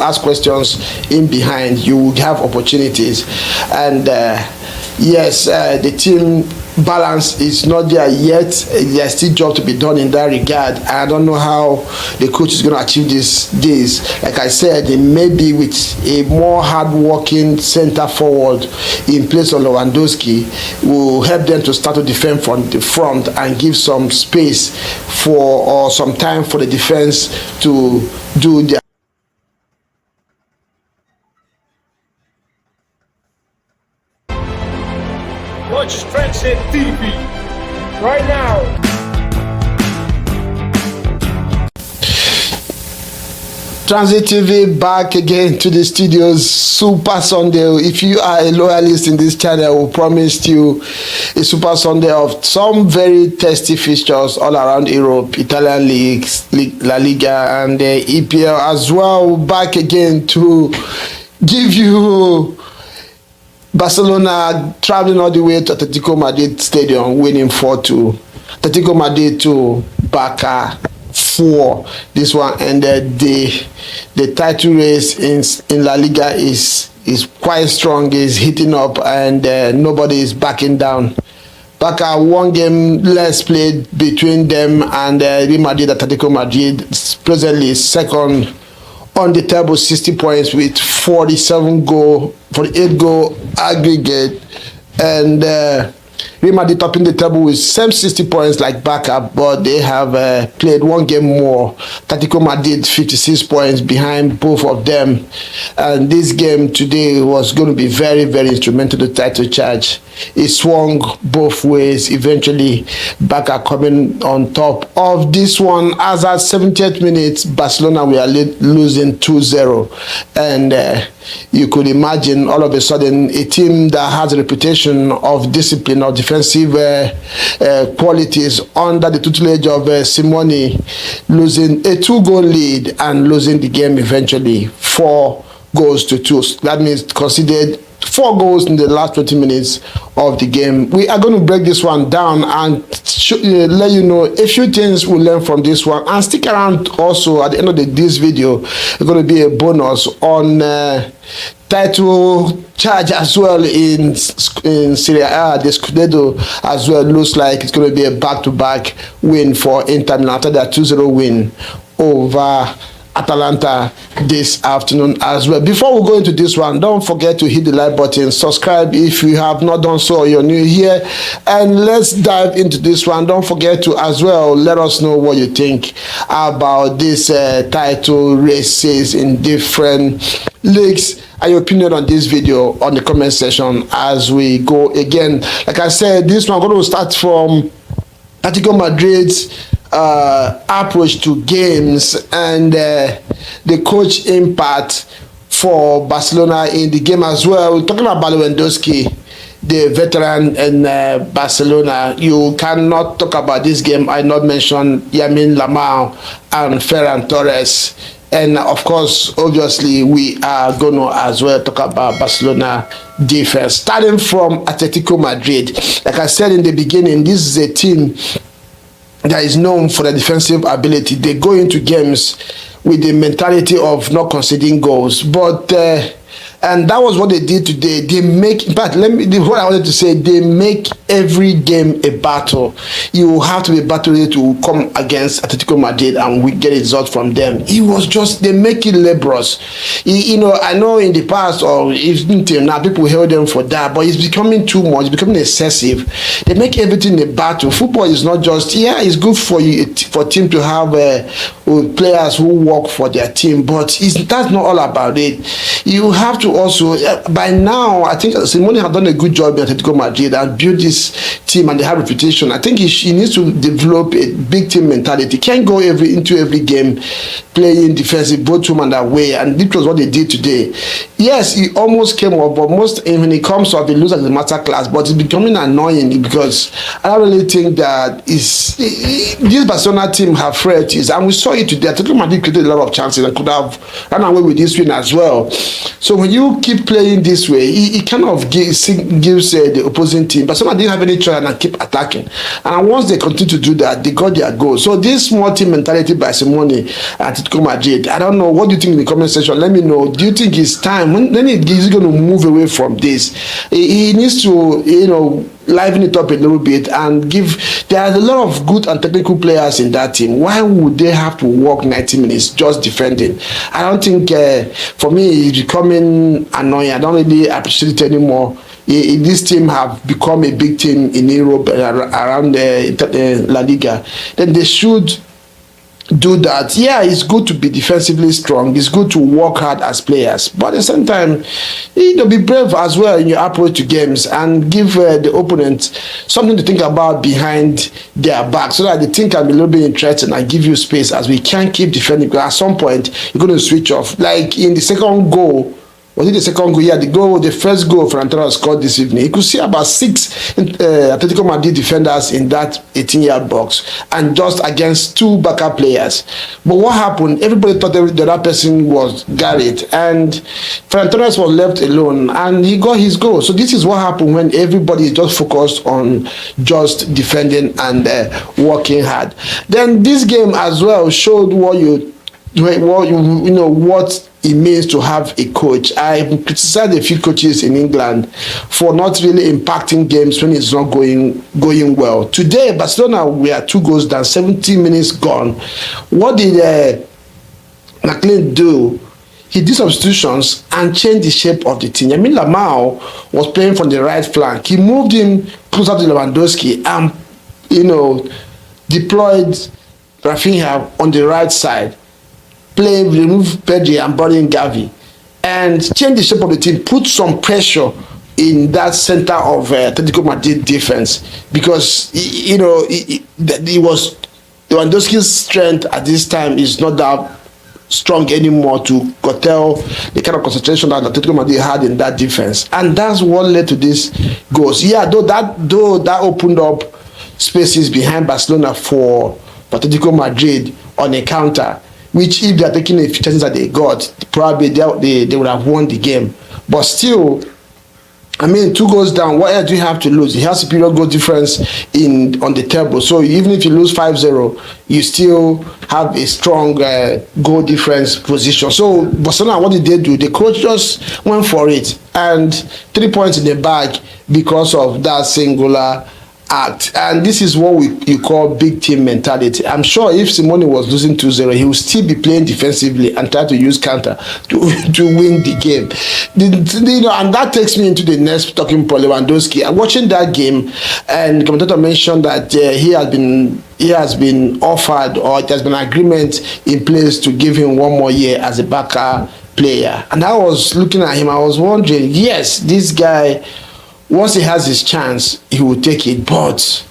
ask questions in behind, you will have opportunities. And yes, the team balance is not there yet. There's still job to be done in that regard. I don't know how the coach is going to achieve this. Like I said, it may be with a more hard-working center forward in place of Lewandowski will help them to start to defend from the front and give some space for or some time for the defense to do their Watch Transit TV right now. Transit TV back again to the studios. Super Sunday. If you are a loyalist in this channel, we promised you a Super Sunday of some very tasty fixtures all around Europe, Italian leagues, La Liga, and the EPL as well. Back again to give you Barcelona traveling all the way to Atlético Madrid Stadium, winning 4-2. Atlético Madrid to Barca 4. This one ended. The title race in La Liga is quite strong, is heating up, and nobody is backing down. Barca, one game less played between them and Real Madrid. Atlético Madrid presently second on the table, 60 points with 48 goal aggregate, and Real Madrid topping the table with same 60 points like Barca, but they have played one game more. Atlético Madrid 56 points behind both of them, and this game today was going to be very, very instrumental to the title charge. It swung both ways. Eventually, Barca coming on top of this one as at 70th minute, Barcelona were losing 2-0, and you could imagine all of a sudden a team that has a reputation of discipline, of defensive qualities under the tutelage of Simeone, losing a 2-goal lead and losing the game eventually 4-2. That means considered 4 goals in the last 20 minutes of the game. We are going to break this one down and let you know a few things we learn from this one. And stick around also at the end of this video. It's going to be a bonus on title charge as well in Serie A. The Scudetto as well looks like it's going to be a back-to-back win for Inter Milan after their 2-0 win over Atalanta this afternoon as well. Before we go into this one, don't forget to hit the like button, subscribe if you have not done so or you're new here, and let's dive into this one. Don't forget to as well let us know what you think about this title races in different leagues and your opinion on this video on the comment section as we go. Again, like I said, this one I'm going to start from Atlético Madrid's approach to games and the coach impact for Barcelona in the game as well. We're talking about Lewandowski, the veteran in Barcelona. You cannot talk about this game and not mention Lamine Yamal and Ferran Torres. And of course, obviously, we are going to as well talk about Barcelona defense. Starting from Atlético Madrid, like I said in the beginning, this is a team that is known for their defensive ability. They go into games with the mentality of not conceding goals, but and that was what they did today. They make, in fact, what I wanted to say, they make every game a battle. You have to be battle to come against Atlético Madrid and we get a result from them. It was just, they make it laborious. You know, I know in the past, or even till now, people held them for that, but it's becoming too much, it's becoming excessive. They make everything a battle. Football is not just, yeah, it's good for you, for team to have players who work for their team, but that's not all about it. You have to also, by now, I think Simeone has done a good job in Atlético Madrid and built this team, and they have a reputation. I think he needs to develop a big team mentality. Can't go into every game playing defensive, both home and away, and this was what they did today. Yes, he almost came up, but when it comes up, he loses the masterclass, but it's becoming annoying because I don't really think that this Barcelona team have frailties, and we saw it today. Atlético Madrid created a lot of chances and could have run away with this win as well. So when you keep playing this way, it kind of gives the opposing team. But someone didn't have any choice and keep attacking. And once they continue to do that, they got their goal. So this small team mentality by Simeone at Atletico Madrid, I don't know. What do you think in the comment section? Let me know. Do you think it's time? When he's going to move away from this? He needs to, liven it up a little bit and there are a lot of good and technical players in that team. Why would they have to work 90 minutes just defending? I don't think, for me, it's becoming annoying. I don't really appreciate it anymore. This team have become a big team in Europe around La Liga. Then they should do that. Yeah, it's good to be defensively strong. It's good to work hard as players, but at the same time, be brave as well in your approach to games and give the opponent something to think about behind their back, so that the team can be a little bit interested and give you space, as we can't keep defending, because at some point you're going to switch off. Like in the second goal. Was it the second goal? Yeah, the first goal Ferran Torres scored this evening. You could see about 6 Atletico Madrid defenders in that 18-yard box, and just against 2 backup players. But what happened? Everybody thought the other person was Gareth, and Ferran Torres was left alone, and he got his goal. So this is what happened when everybody is just focused on just defending and working hard. Then this game as well showed what it means to have a coach. I criticized a few coaches in England for not really impacting games when it's not going well. Today, Barcelona were 2 goals down, 70 minutes gone. What did McLean do? He did substitutions and changed the shape of the team. I mean, Lamau was playing from the right flank. He moved him closer to Lewandowski and, deployed Rafinha on the right side. Remove Pedri and brought in Gavi, and change the shape of the team, put some pressure in that center of Atletico Madrid defense, because it was Lewandowski's strength at this time is not that strong anymore to curtail the kind of concentration that Atletico Madrid had in that defense, and that's what led to these goals. Yeah, though that opened up spaces behind Barcelona for Atletico Madrid on a counter, which if they are taking the chances that they got, probably they would have won the game. But still, I mean, 2 goals down, what else do you have to lose? He has superior goal difference on the table. So even if you lose 5-0, you still have a strong goal difference position. So Barcelona, what did they do? The coach just went for it, and 3 points in the bag because of that singular act. And this is what you call big team mentality. I'm sure if Simeone was losing 2-0, he would still be playing defensively and try to use counter to win the game. And that takes me into the next talking point, Lewandowski. I'm watching that game, and the commentator mentioned that he has been offered, or there's been an agreement in place to give him 1 more year as a backup player. And I was looking at him, I was wondering, yes, this guy, once he has his chance, he will take it. But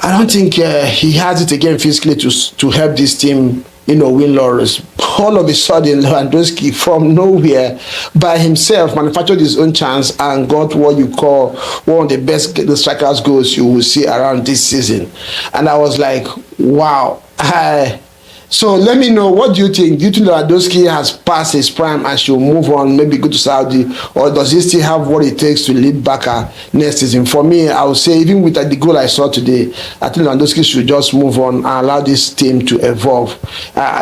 I don't think he has it again physically to help this team, win laurels. All of a sudden, Lewandowski from nowhere by himself manufactured his own chance and got what you call one of the best strikers goals you will see around this season. And I was like, wow. So let me know, what do you think? Do you think Lewandowski has passed his prime and should move on, maybe go to Saudi, or does he still have what it takes to lead Barca next season? For me, I would say, even with the goal I saw today, I think Lewandowski should just move on and allow this team to evolve.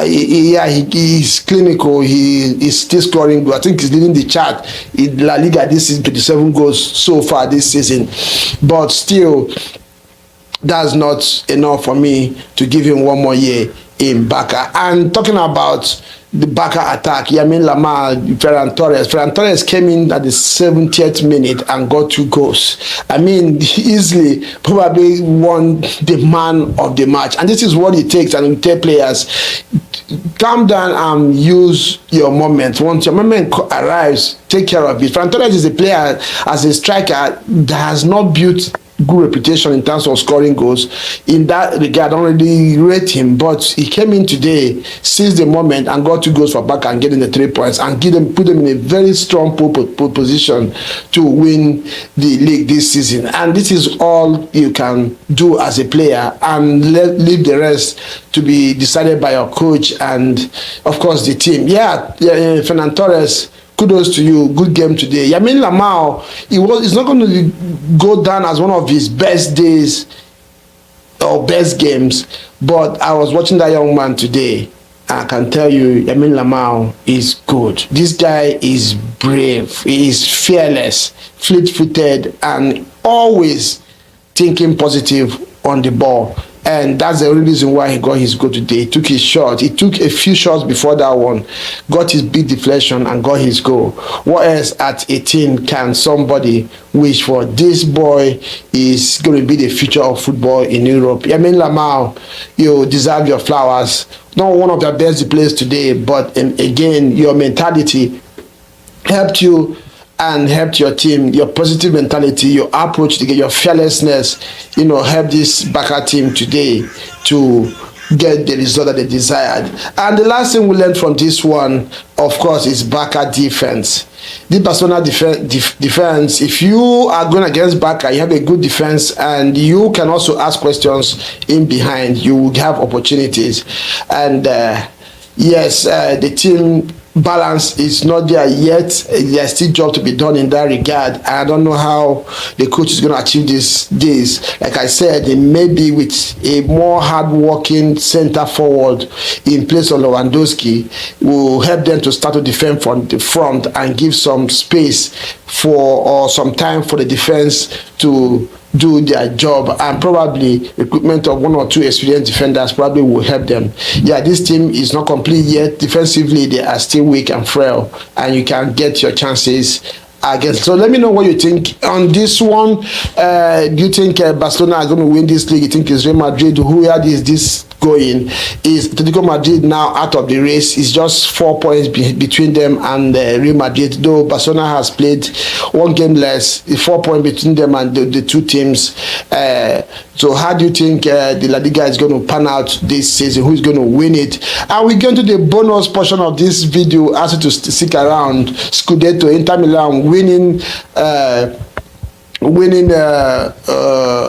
He's clinical. He is still scoring goals. I think he's leading the chart in La Liga this season, 27 goals so far this season. But still, that's not enough for me to give him 1 more year in Barca. And talking about the Barca attack, Yamin Lamar, Ferran Torres came in at the 70th minute and got 2 goals. I mean, easily probably won the man of the match. And this is what it takes. And we tell players, calm down and use your moment. Once your moment arrives, take care of it. Ferran Torres is a player, as a striker, that has not built good reputation in terms of scoring goals. In that regard, I don't really rate him, but he came in today, seized the moment and got 2 goals for Barca and getting the 3 points and put them in a very strong position to win the league this season. And this is all you can do as a player, and leave the rest to be decided by your coach and of course the team. Ferran Torres kudos to you. Good game today. Lamine Yamal, he's not going to go down as one of his best days or best games, but I was watching that young man today. I can tell you, Lamine Yamal is good. This guy is brave. He is fearless, fleet-footed, and always thinking positive on the ball. And that's the only reason why he got his goal today. He took his shot. He took a few shots before that one, got his big deflection, and got his goal. What else at 18 can somebody wish for? This boy is going to be the future of football in Europe. Lamine Yamal, you deserve your flowers. Not one of the best players today, but again, your mentality helped you and helped your team. Your positive mentality, your approach to get your fearlessness, helped this Barca team today to get the result that they desired. And the last thing we learned from this one, of course, is Barca defense. The Barcelona defense, if you are going against Barca, you have a good defense, and you can also ask questions in behind. You will have opportunities. And yes, the team balance is not there yet. There's still job to be done in that regard. I don't know how the coach is going to achieve this. Like I said, it may be with a more hard-working center forward in place of Lewandowski will help them to start to defend from the front and give some space or some time for the defense to do their job, and probably recruitment of one or two experienced defenders probably will help them. Yeah, this team is not complete yet. Defensively, they are still weak and frail, and you can get your chances against. So let me know what you think on this one. Do you think Barcelona are going to win this league? You think it's Real Madrid? Where is this going? Is Atlético Madrid now out of the race? It's just 4 points between them and Real Madrid, though Barcelona has played one game less. 4 points between them and the two teams. So how do you think the La Liga is going to pan out this season? Who's going to win it? And we get into the bonus portion of this video. Ask you to stick around. Scudetto, Inter Milan winning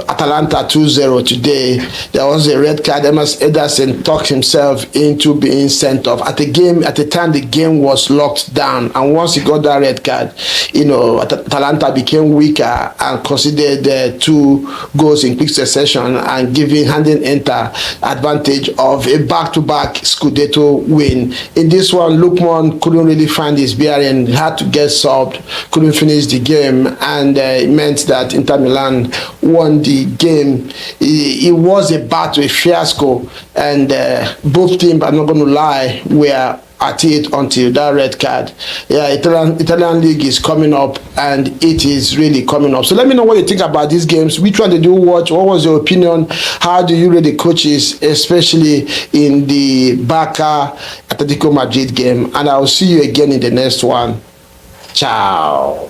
Atalanta 2-0 today. There was a red card. Ederson talked himself into being sent off at the time the game was locked down, and once he got that red card, Atalanta became weaker and considered 2 goals in quick succession and handing Inter advantage of a back-to-back Scudetto win. In this one, Lukman couldn't really find his bearing, had to get subbed, couldn't finish the game, and it meant that Inter Milan won the game. It was a battle, a fiasco, and both teams, I'm not going to lie, were at it until that red card. Yeah, Italian league is coming up, and it is really coming up. So let me know what you think about these games. Which one did you watch? What was your opinion? How do you rate the coaches, especially in the Barca Atlético Madrid game? And I will see you again in the next one. Ciao.